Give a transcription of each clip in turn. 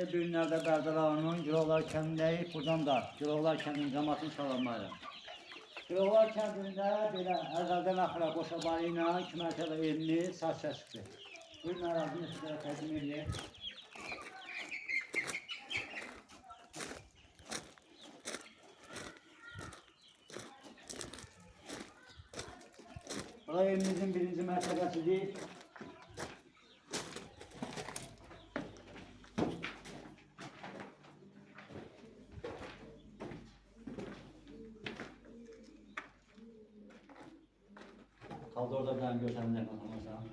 Xeyirli günlərdə Bərdə Girovlar kəndindəyik. Buradan da Girovlar kəndinin cəmaatını salamlayırım. Girovlar kəndində belə əvvəldən axıra qoşabarı ilə 2 mərtəbə evli saç kəsibdir. Buyurun ərazini sizlərə təqdim edeyim. Bura evimizin 1-ci mərtəbəsidir. Kaldı orada ben gözlemle bakamazsam.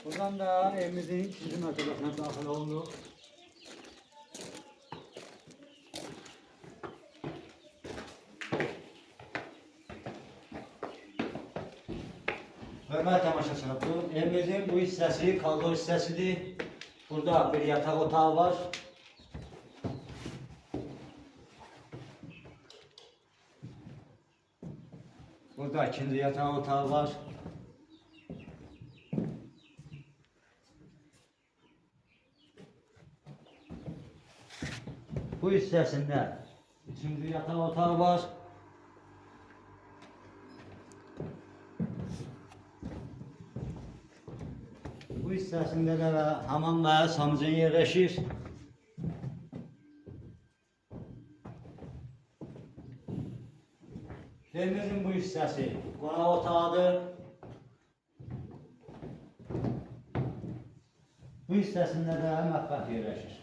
Buradan da evimizin 2. mərtəbəsinə daxil olunur. Hörmətli tamaşaçılar, bu evimizin bu hissəsi koridor hissəsidir. Burada bir yataq otağı var. Burada ikinci yataq otağı var. Bu hissəsində 3-cü yataq otağı var. Bu hissəsində də hamam və sanucun yerləşir. Evimizin bu hissəsi qonaq otağıdır. Bu hissəsində də mətbəx yerləşir.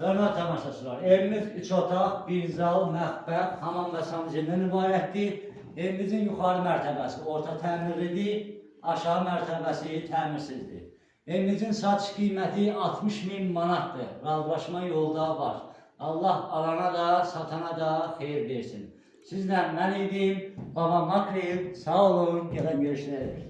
Hörmətli tamaşaçılar, evimiz 3 otaq, 1 zal, mətbəx, hamam və sanucudan ibarətdir. Evimizin yuxarı mərtəbəsi orta təmirlidir, aşağı mərtəbəsi təmirsizdir. Evimizin satış qiyməti 60.000 manatdır. Razılaşma yolda var. Allah alana da, satana da xeyir versin. Sizlə mən idim, Baba Makreyev, sağ olun, gələn görüşlər.